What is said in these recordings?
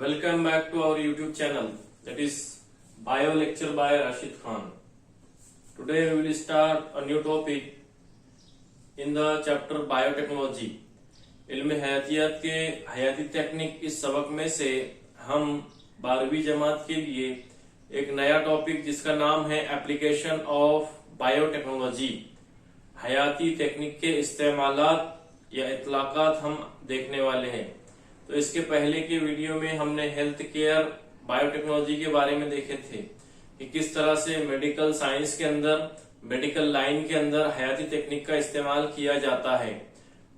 Welcome back to our YouTube channel, that is Bio Lecture by Rashid Khan. Today we will start a new topic in the chapter Biotechnology. इल्म हयातियात के हयाती technique इस सबक में से हम 12वीं जमात के लिए एक नया टॉपिक जिसका नाम है एप्लीकेशन ऑफ बायोटेक्नोलॉजी, हयाती टेक्निक के इस्तेमालात या इतलाकात हम देखने वाले हैं। तो इसके पहले के वीडियो में हमने हेल्थ केयर बायोटेक्नोलॉजी के बारे में देखे थे कि किस तरह से मेडिकल साइंस के अंदर, मेडिकल लाइन के अंदर हयाती टेक्निक का इस्तेमाल किया जाता है।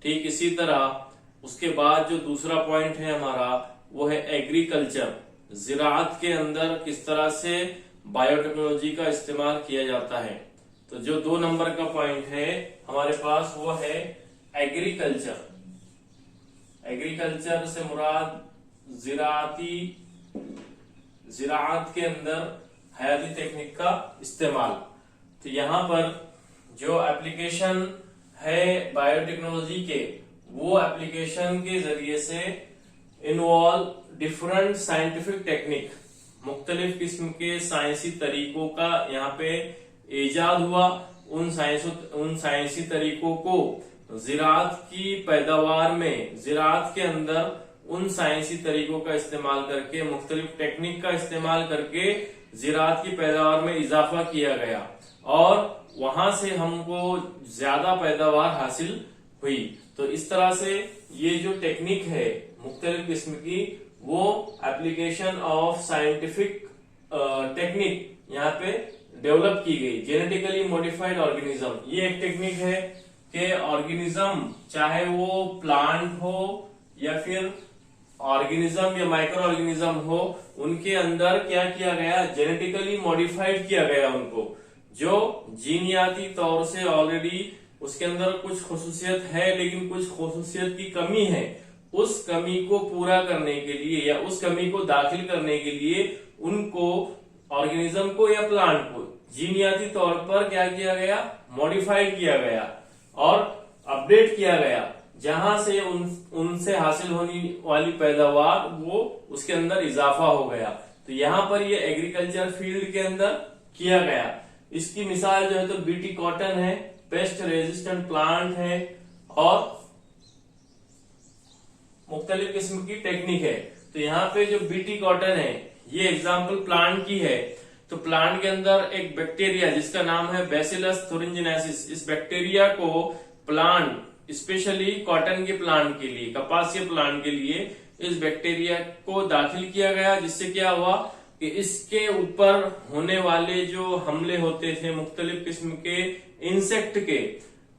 ठीक इसी तरह उसके बाद जो दूसरा पॉइंट है हमारा वो है एग्रीकल्चर, ज़िराअत के अंदर किस तरह से बायोटेक्नोलॉजी का इस्तेमाल किया जाता है। तो जो 2 नंबर का पॉइंट है हमारे पास वो है एग्रीकल्चर। एग्रीकल्चर से मुराद ज़िराअत के अंदर हयाती टेक्निक का इस्तेमाल। तो यहाँ पर जो एप्लीकेशन है बायोटेक्नोलॉजी के, वो एप्लीकेशन के जरिए से इन्वॉल्व डिफरेंट साइंटिफिक टेक्निक, मुख्तलिफ किस्म के साइंसी तरीकों का यहाँ पे इजाद हुआ। उन साइंसी तरीकों को ज़िराअत की पैदावार में, ज़िराअत के अंदर उन साइंसी तरीकों का इस्तेमाल करके, मुख्तलिफ टेक्निक का इस्तेमाल करके ज़िराअत की पैदावार में इजाफा किया गया और वहां से हमको ज्यादा पैदावार हासिल हुई। तो इस तरह से ये जो टेक्निक है मुख्तलिफ किस्म की, वो एप्लीकेशन ऑफ साइंटिफिक टेक्निक यहाँ पे डेवलप की गई। जेनेटिकली मॉडिफाइड ऑर्गेनिज्म, ये एक टेक्निक है कि ऑर्गेनिज्म, चाहे वो प्लांट हो या फिर ऑर्गेनिज्म या माइक्रो ऑर्गेनिज्म हो, उनके अंदर क्या किया गया, जेनेटिकली मॉडिफाइड किया गया उनको। जो जीनियाती तौर से ऑलरेडी उसके अंदर कुछ खुसूसियत है लेकिन कुछ खुसूसियत की कमी है, उस कमी को पूरा करने के लिए या उस कमी को दाखिल करने के लिए उनको, ऑर्गेनिज्म को या प्लांट को जीनियाती तौर पर क्या किया गया, मॉडिफाइड किया गया और अपडेट किया गया, जहां से उनसे हासिल होने वाली पैदावार वो उसके अंदर इजाफा हो गया। तो यहाँ पर ये एग्रीकल्चर फील्ड के अंदर किया गया। इसकी मिसाल जो है तो बीटी कॉटन है, पेस्ट रेजिस्टेंट प्लांट है और मुख्तलिफ किस्म की टेक्निक है। तो यहाँ पे जो बीटी कॉटन है ये एग्जाम्पल प्लांट की है। तो प्लांट के अंदर एक बैक्टीरिया जिसका नाम है बैसिलस thuringiensis, इस बैक्टीरिया को प्लांट, स्पेशली कॉटन के प्लांट के लिए, कपास के प्लांट के लिए इस बैक्टीरिया को दाखिल किया गया, जिससे क्या हुआ कि इसके ऊपर होने वाले जो हमले होते थे मुख्तलिफ किस्म के इंसेक्ट के,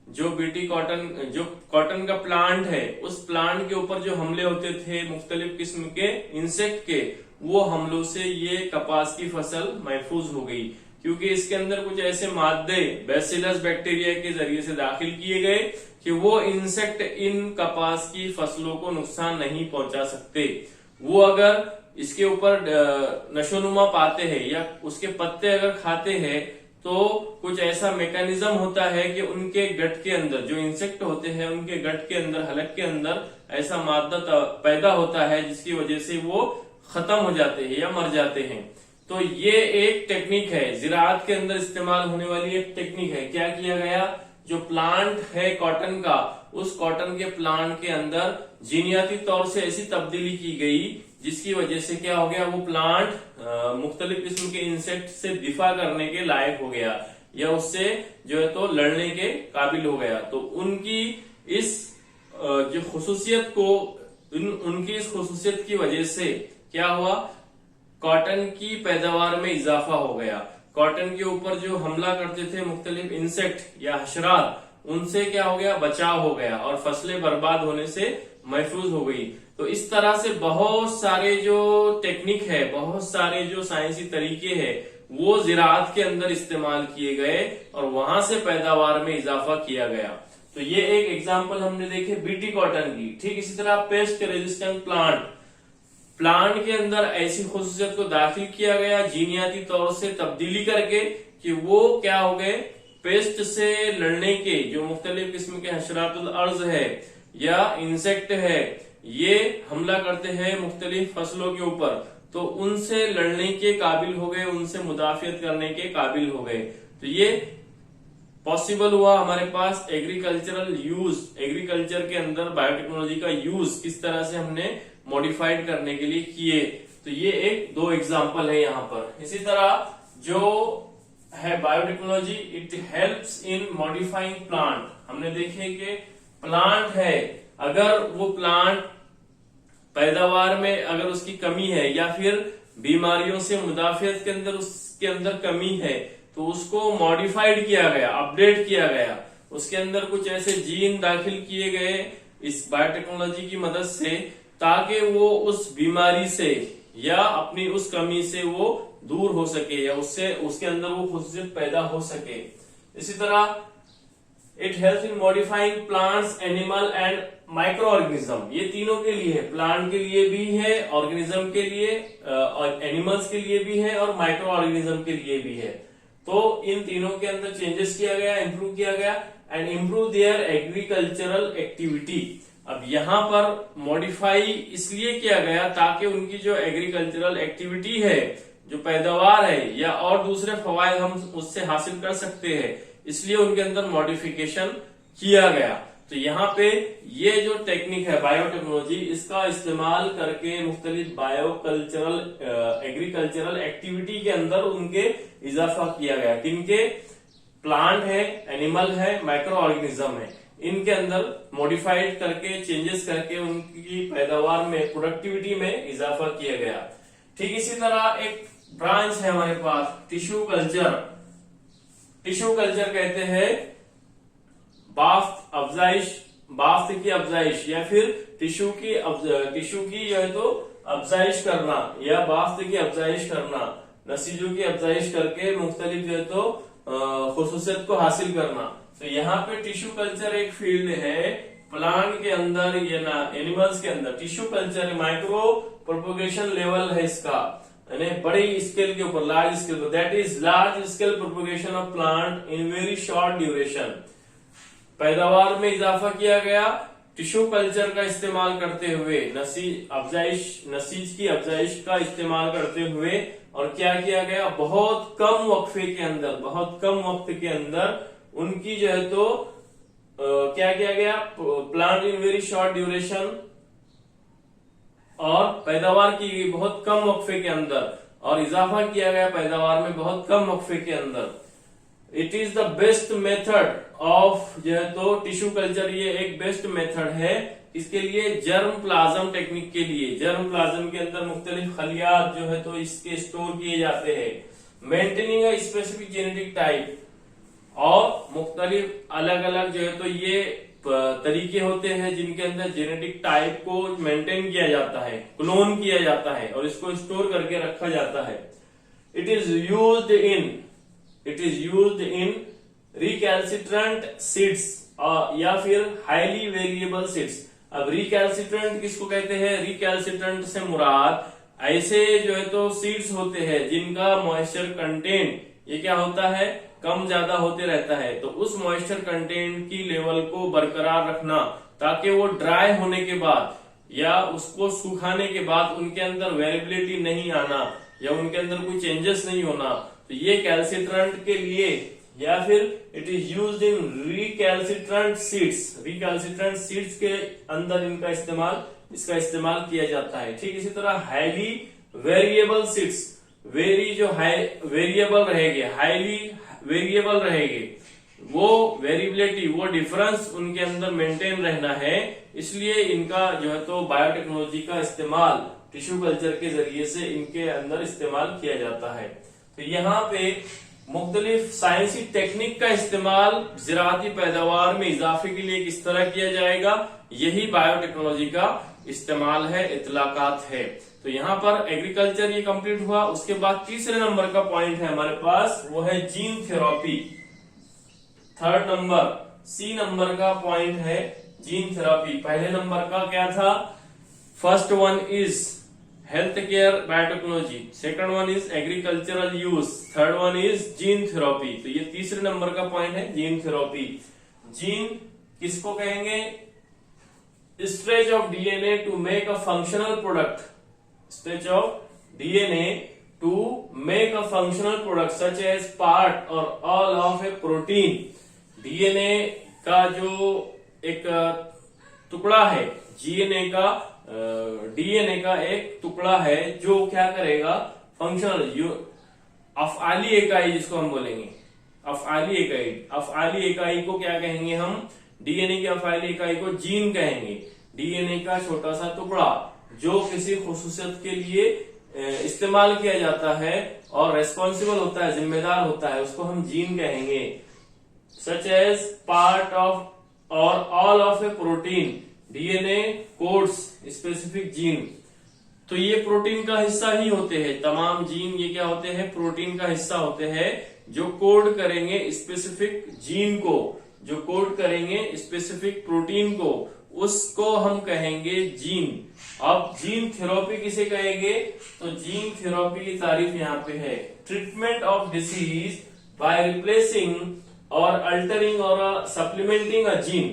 जो बीटी कॉटन, जो कॉटन का प्लांट है, उस प्लांट के ऊपर जो हमले होते थे मुख्तलिफ किस्म के इंसेक्ट के, वो हमलों से ये कपास की फसल महफूज हो गई, क्योंकि इसके अंदर कुछ ऐसे मादे बैसिलस बैक्टीरिया के जरिए से दाखिल किए गए कि वो इंसेक्ट इन कपास की फसलों को नुकसान नहीं पहुंचा सकते। वो अगर इसके ऊपर नशोनुमा पाते हैं या उसके पत्ते अगर खाते हैं तो कुछ ऐसा मैकेनिज्म होता है कि उनके गट के अंदर, जो इंसेक्ट होते हैं उनके गट के अंदर, हलक के अंदर ऐसा मादा पैदा होता है जिसकी वजह से वो खत्म हो जाते हैं या मर जाते हैं। तो ये एक टेक्निक है, ज़िराअत के अंदर इस्तेमाल होने वाली एक टेक्निक है। क्या किया गया, जो प्लांट है कॉटन का, उस कॉटन के प्लांट के अंदर जीनियाती तौर से ऐसी तब्दीली की गई जिसकी वजह से क्या हो गया, वो प्लांट मुख्तलिफ किस्म के इंसेक्ट से दिफा करने के लायक हो गया या उससे जो है तो लड़ने के काबिल हो गया। तो उनकी इस जो खुसूसियत को, उनकी इस खुसूसियत की वजह से क्या हुआ, कॉटन की पैदावार में इजाफा हो गया। कॉटन के ऊपर जो हमला करते थे मुख्तलिफ इंसेक्ट या हशरात, उनसे क्या हो गया, बचाव हो गया और फसलें बर्बाद होने से महफूज हो गई। तो इस तरह से बहुत सारे जो टेक्निक है, बहुत सारे जो साइंसी तरीके हैं, वो ज़िराअत के अंदर इस्तेमाल किए गए और वहां से पैदावार में इजाफा किया गया। तो ये एक एग्जाम्पल हमने देखे बीटी कॉटन की। ठीक इसी तरह पेस्ट रेजिस्टेंट प्लांट के अंदर ऐसी खुसूसियत को दाखिल किया गया जीनियाती तौर से तब्दीली करके कि वो क्या हो गए, पेस्ट से लड़ने के, जो मुख्तलिफ किस्म के हशरातुल अर्ज है या इंसेक्ट है ये हमला करते हैं मुख्तलिफ फसलों के ऊपर, तो उनसे लड़ने के काबिल हो गए, उनसे मुदाफियत करने के काबिल हो गए। तो ये पॉसिबल हुआ हमारे पास एग्रीकल्चरल यूज, एग्रीकल्चर के अंदर बायोटेक्नोलॉजी का यूज किस तरह से हमने मॉडिफाइड करने के लिए किए। तो ये एक दो एग्जांपल है यहाँ पर। इसी तरह जो है biotechnology, it helps in modifying plant. हमने देखे कि प्लांट है, अगर वो प्लांट पैदावार में अगर उसकी कमी है या फिर बीमारियों से मुदाफियत के अंदर उसके अंदर कमी है, तो उसको मॉडिफाइड किया गया, अपडेट किया गया, उसके अंदर कुछ ऐसे जीन दाखिल किए गए इस बायोटेक्नोलॉजी की मदद से, ताकि वो उस बीमारी से या अपनी उस कमी से वो दूर हो सके या उससे उसके अंदर वो खुशियत पैदा हो सके। इसी तरह it helps in modifying plants, animal and micro organism. ये तीनों के लिए है, प्लांट के लिए भी है, ऑर्गेनिज्म के लिए और एनिमल्स के लिए भी है और माइक्रो ऑर्गेनिज्म के लिए भी है। तो इन तीनों के अंदर चेंजेस किया गया, इंप्रूव किया गया and improve there agricultural activity. अब यहाँ पर मॉडिफाई इसलिए किया गया ताकि उनकी जो एग्रीकल्चरल एक्टिविटी है, जो पैदावार है या और दूसरे फवायद हम उससे हासिल कर सकते हैं, इसलिए उनके अंदर मॉडिफिकेशन किया गया। तो यहाँ पे ये जो टेक्निक है बायोटेक्नोलॉजी, इसका इस्तेमाल करके मुख्तलिफ बायोकल्चरल एग्रीकल्चरल एक्टिविटी के अंदर उनके इजाफा किया गया। किनके? प्लांट है, एनिमल है, माइक्रो ऑर्गेनिज्म है, इनके अंदर मॉडिफाइड करके, चेंजेस करके उनकी पैदावार में, प्रोडक्टिविटी में इजाफा किया गया। ठीक इसी तरह एक ब्रांच है हमारे पास टिश्यू कल्चर। टिश्यू कल्चर कहते हैं बाफ्त अफजाइश, बाफ्त की अफजाइश या फिर टिश्यू की जो है तो अफजाइश करना या बाफ्त की अफजाइश करना, नसीजों की अफजाइश करके मुख्तलिफ जो है तो खुसूसियत को हासिल करना। तो यहाँ पे टिश्यू कल्चर एक फील्ड है प्लांट के अंदर या ना एनिमल्स के अंदर। Tissue culture micro propagation level है इसका, यानी बड़ी स्केल के ऊपर, लार्ज स्केल पर, that is large scale propagation of plant in very short duration. पैदावार में इजाफा किया गया टिश्यू कल्चर का इस्तेमाल करते हुए, नसीज की अफजाइश का इस्तेमाल करते हुए, और क्या किया गया, बहुत कम वक्फे के अंदर, बहुत कम वक्त के अंदर उनकी जो है तो क्या किया गया, plant in very short duration, और पैदावार की गई बहुत कम वक्फे के अंदर, और इजाफा किया गया पैदावार में बहुत कम वक्फे के अंदर। It is the best method of जो है तो टिश्यू कल्चर, ये एक बेस्ट मेथड है इसके लिए, जर्म प्लाज्म टेक्निक के लिए। जर्म प्लाज्म के अंदर मुख्तलिफ खलियात जो है तो इसके स्टोर किए जाते हैं, maintaining a specific genetic type, और मुख्तलिफ अलग अलग जो है तो ये तरीके होते हैं जिनके अंदर जेनेटिक टाइप को मेंटेन किया जाता है, क्लोन किया जाता है और इसको स्टोर करके रखा जाता है। It is used in recalcitrant seeds या फिर हाईली वेरिएबल सीड्स। अब रिकैल्सिट्रेंट किसको कहते हैं? रिकैल्सिट्रेंट से मुराद ऐसे जो है तो सीड्स होते हैं जिनका मॉइस्चर कंटेंट ये क्या होता है, कम ज्यादा होते रहता है। तो उस मॉइस्चर कंटेंट की लेवल को बरकरार रखना ताकि वो ड्राई होने के बाद या उसको सुखाने के बाद उनके अंदर वेरिएबिलिटी नहीं आना या उनके अंदर कोई चेंजेस नहीं होना। तो ये कैल्सिट्रेंट के लिए, या फिर it is used in recalcitrant seeds के अंदर इसका इस्तेमाल किया जाता है। ठीक इसी तरह हाईली वेरिएबल सीड्स, वेरिएबल रहेंगे, हाईली वेरिएबल रहेंगे, वो वेरिएबिलिटी, वो डिफरेंस उनके अंदर मेंटेन रहना है, इसलिए इनका जो है तो बायोटेक्नोलॉजी का इस्तेमाल टिश्यू कल्चर के जरिए से इनके अंदर इस्तेमाल किया जाता है। तो यहाँ पे मुख्तलिफ साइंसी टेक्निक का इस्तेमाल ज़राअती पैदावार में इजाफे के लिए किस तरह किया जाएगा, यही बायोटेक्नोलॉजी का इस्तेमाल है, इतलाकात है। तो यहाँ पर एग्रीकल्चर ये कंप्लीट हुआ। उसके बाद तीसरे नंबर का पॉइंट है हमारे पास, वो है gene therapy. Third number, C number का पॉइंट है जीन थेरेपी। पहले नंबर का क्या था? First one is health care biotechnology, second one is agricultural use, third one is gene therapy. तो ये तीसरे नंबर का पॉइंट है जीन थेरेपी। जीन किसको कहेंगे? stretch of DNA to make a functional product, stretch of DNA to make a functional product such as part or all of a protein। DNA का जो एक टुकड़ा है, डीएनए का एक टुकड़ा है जो क्या करेगा, फंक्शनल अफआली इकाई जिसको हम बोलेंगे, अफआली इकाई को क्या कहेंगे हम, डीएनए की अफआली इकाई को जीन कहेंगे। डीएनए का छोटा सा टुकड़ा जो किसी खुसूसियत के लिए इस्तेमाल किया जाता है और रेस्पॉन्सिबल होता है, जिम्मेदार होता है, उसको हम जीन कहेंगे। सच एज पार्ट ऑफ और all of A protein, DNA codes specific gene. तो ये प्रोटीन का हिस्सा ही होते हैं, तमाम जीन ये क्या होते हैं, प्रोटीन का हिस्सा होते हैं जो कोड करेंगे स्पेसिफिक जीन को, जो कोड करेंगे स्पेसिफिक प्रोटीन को, उसको हम कहेंगे जीन। अब जीन थेरेपी किसे कहेंगे, तो जीन थेरेपी की तारीफ यहाँ पे है, treatment of disease by replacing और अल्टरिंग और supplementing a gene.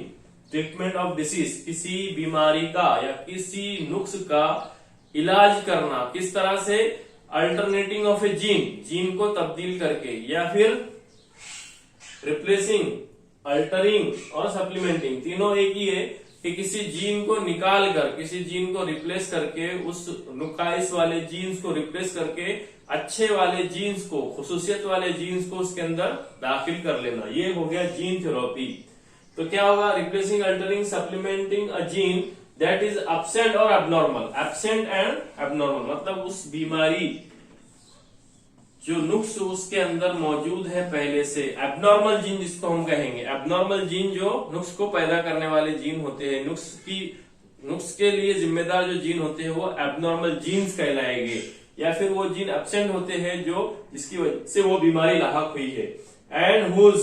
Treatment of disease, किसी बीमारी का या किसी नुक्स का इलाज करना, किस तरह से, अल्टरनेटिंग ऑफ ए जीन को तब्दील करके, या फिर रिप्लेसिंग, अल्टरिंग और सप्लीमेंटिंग, तीनों एक ही है कि किसी जीन को निकाल कर, किसी जीन को रिप्लेस करके, उस नुकाइस वाले जीन्स को रिप्लेस करके अच्छे वाले जीन्स को, खुसूसियत वाले जीन्स को उसके अंदर दाखिल कर लेना, ये हो गया जीन थेरेपी। तो क्या होगा, replacing, altering, supplementing a gene that is absent और एबनॉर्मल। एब्सेंट एंड एबनॉर्मल मतलब उस बीमारी जो नुक्स उसके अंदर मौजूद है पहले से, एबनॉर्मल जीन जिसको हम कहेंगे। एबनॉर्मल जीन जो नुक्स को पैदा करने वाले जीन होते हैं, नुक्स के लिए जिम्मेदार जो जीन होते हैं वो एबनॉर्मल जीन्स कहलाएंगे, या फिर वो जीन एब्सेंट होते हैं जो जिसकी वजह से वो बीमारी लाहक हुई है। And whose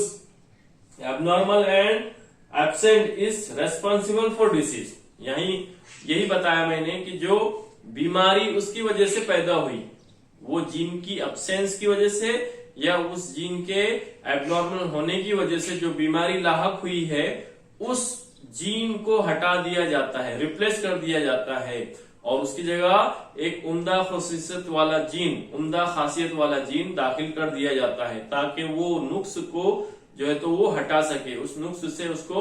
abnormal and absent is responsible for disease. यही बताया मैंने कि जो बीमारी उसकी वजह से पैदा हुई, वो जीन की अब्सेंस की वजह से या उस जीन के एबनॉर्मल होने की वजह से जो बीमारी लाहक हुई है, उस जीन को हटा दिया जाता है, रिप्लेस कर दिया जाता है, और उसकी जगह एक उम्दा खासियत वाला जीन दाखिल कर दिया जाता है, ताकि वो नुक्स को जो है तो वो हटा सके, उस नुक्स से उसको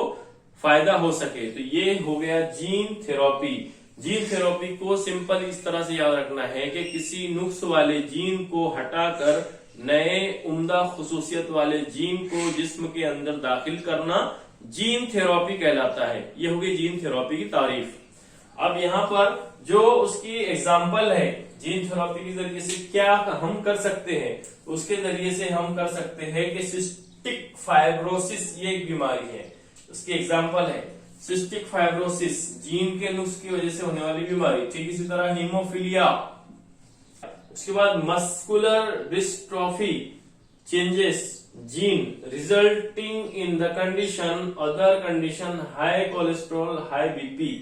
फायदा हो सके। तो ये हो गया जीन थेरेपी। जीन थेरेपी को सिंपल इस तरह से याद रखना है कि किसी नुक्स वाले जीन को हटाकर नए उम्दा खुसूसियत वाले जीन को जिस्म के अंदर दाखिल करना जीन थेरेपी कहलाता है। ये होगी जीन थेरेपी की तारीफ। अब यहाँ पर जो उसकी एग्जाम्पल है जीन थेरेपी के जरिए से क्या हम कर सकते हैं, उसके जरिए से हम कर सकते हैं कि सिस्टिक फाइब्रोसिस ये एक बीमारी है, उसकी एग्जाम्पल है सिस्टिक फाइब्रोसिस, जीन के नुक्स की वजह से होने वाली बीमारी। ठीक इसी तरह हीमोफीलिया, उसके बाद muscular dystrophy changes gene resulting in the condition other condition high cholesterol high BP.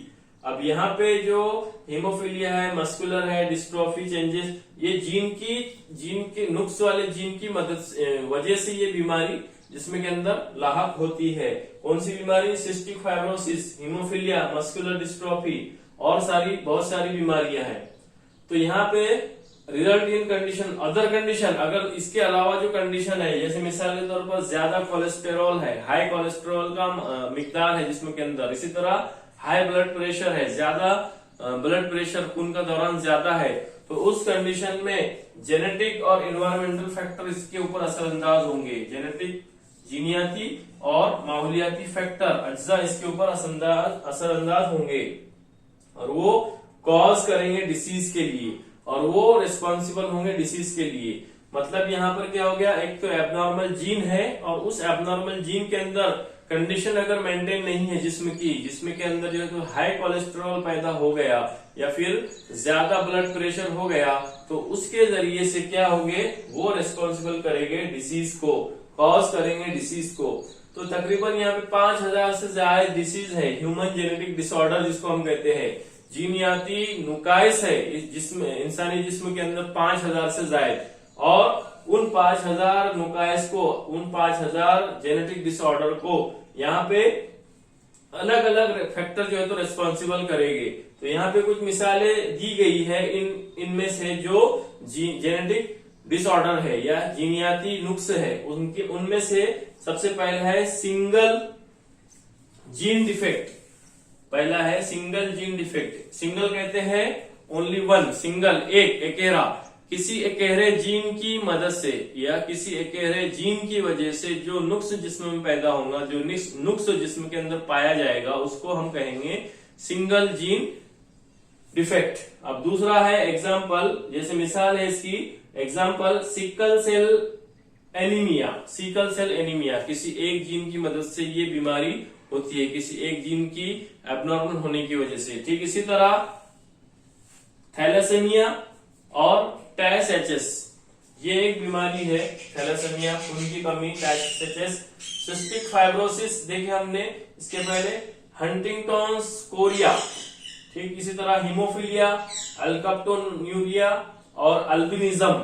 अब यहाँ पे जो हीमोफीलिया है, मस्कुलर है, डिस्ट्रॉफी चेंजेस, ये जीन के नुक्स वाले जीन की मदद वजह से ये बीमारी जिसमें के अंदर लाहक होती है। कौन सी बीमारी, cystic fibrosis, haemophilia, muscular dystrophy और बहुत सारी बीमारियां हैं। तो यहाँ पे result in condition other condition, अगर इसके अलावा जो कंडीशन है, जैसे मिसाल के तौर पर ज्यादा कोलेस्टेरॉल है, हाई कोलेस्टेरॉल का मिकदार है जिसमें के अंदर, इसी तरह हाई ब्लड प्रेशर है, ज्यादा ब्लड प्रेशर खून का दौरान ज्यादा है, तो उस कंडीशन में जेनेटिक और एनवायरमेंटल फैक्टर इसके ऊपर असरअंदाज होंगे। जेनेटिक, जीनियाती और माहौलियाती फैक्टर अज्जा इसके ऊपर असरअंदाज होंगे और वो कॉज करेंगे डिसीज के लिए, और वो रिस्पॉन्सिबल होंगे डिसीज के लिए। मतलब यहाँ पर क्या हो गया, एक तो एबनॉर्मल जीन है और उस एबनॉर्मल जीन के अंदर कंडीशन अगर मेंटेन नहीं है जिस्म के अंदर जो है तो हाई कोलेस्ट्रॉल पैदा हो गया या फिर ज्यादा ब्लड प्रेशर हो गया, तो उसके जरिए से क्या होंगे, वो रिस्पॉन्सिबल करेंगे डिसीज को, कॉज करेंगे डिसीज को। तो तकरीबन यहाँ पे 5000 से ज्यादा डिसीज है, ह्यूमन जेनेटिक डिसऑर्डर जिसको हम कहते हैं, जीनियाती नुकाइस है इंसानी जिस्म के अंदर 5000 से ज्यादा, और उन 5000 नुकाइस को, उन 5000 जेनेटिक डिसऑर्डर को यहाँ पे अलग अलग फैक्टर जो है तो रिस्पॉन्सिबल करेंगे। तो यहाँ पे कुछ मिसालें दी गई है इनमें से जो जेनेटिक डिसऑर्डर है या जीनियाती नुक्स है उनमें से सबसे पहला है सिंगल जीन डिफेक्ट। पहला है सिंगल जीन डिफेक्ट। सिंगल कहते हैं ओनली वन, सिंगल एक, एकेरा। किसी एकेरे जीन की मदद से या किसी एकेरे जीन की वजह से जो नुक्स जिस्म में पैदा होगा, जो नुक्स जिस्म के अंदर पाया जाएगा, उसको हम कहेंगे सिंगल जीन डिफेक्ट। अब दूसरा है एग्जाम्पल, जैसे मिसाल है इसकी example sickle cell anaemia. Sickle cell anaemia किसी एक जीन की मदद से ये बीमारी होती है, किसी एक जीन की एबनॉर्मल होने की वजह से। ठीक इसी तरह थैलेसेमिया और टैस-एचएस, ये एक बीमारी है। थैलेसेमिया खून की कमी, टैस-एचएस, सिस्टिक फाइब्रोसिस देखे हमने इसके पहले, हंटिंगटन्स कोरिया। ठीक इसी तरह हीमोफीलिया, अल्काप्टोन्यूरिया और अल्बिनिज्म,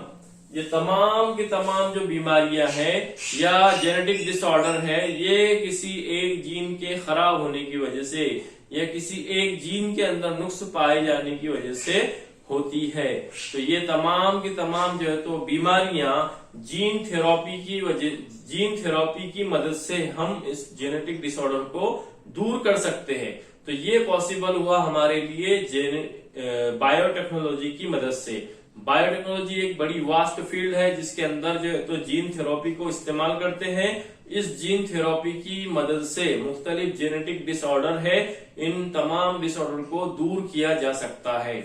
ये तमाम की तमाम जो बीमारियां हैं या जेनेटिक डिसऑर्डर है, ये किसी एक जीन के खराब होने की वजह से या किसी एक जीन के अंदर नुक्स पाए जाने की वजह से होती है। तो ये तमाम की तमाम जो है तो बीमारियां जीन थेरेपी की मदद से हम इस जेनेटिक डिसऑर्डर को दूर कर सकते हैं। तो ये पॉसिबल हुआ हमारे लिए बायोटेक्नोलॉजी की मदद से। बायोटेक्नोलॉजी एक बड़ी वास्ट फील्ड है जिसके अंदर जो है तो जीन थेरेपी को इस्तेमाल करते हैं। इस जीन थेरेपी की मदद से मुख्तलिफ जेनेटिक डिसऑर्डर है, इन तमाम डिसऑर्डर को दूर किया जा सकता है।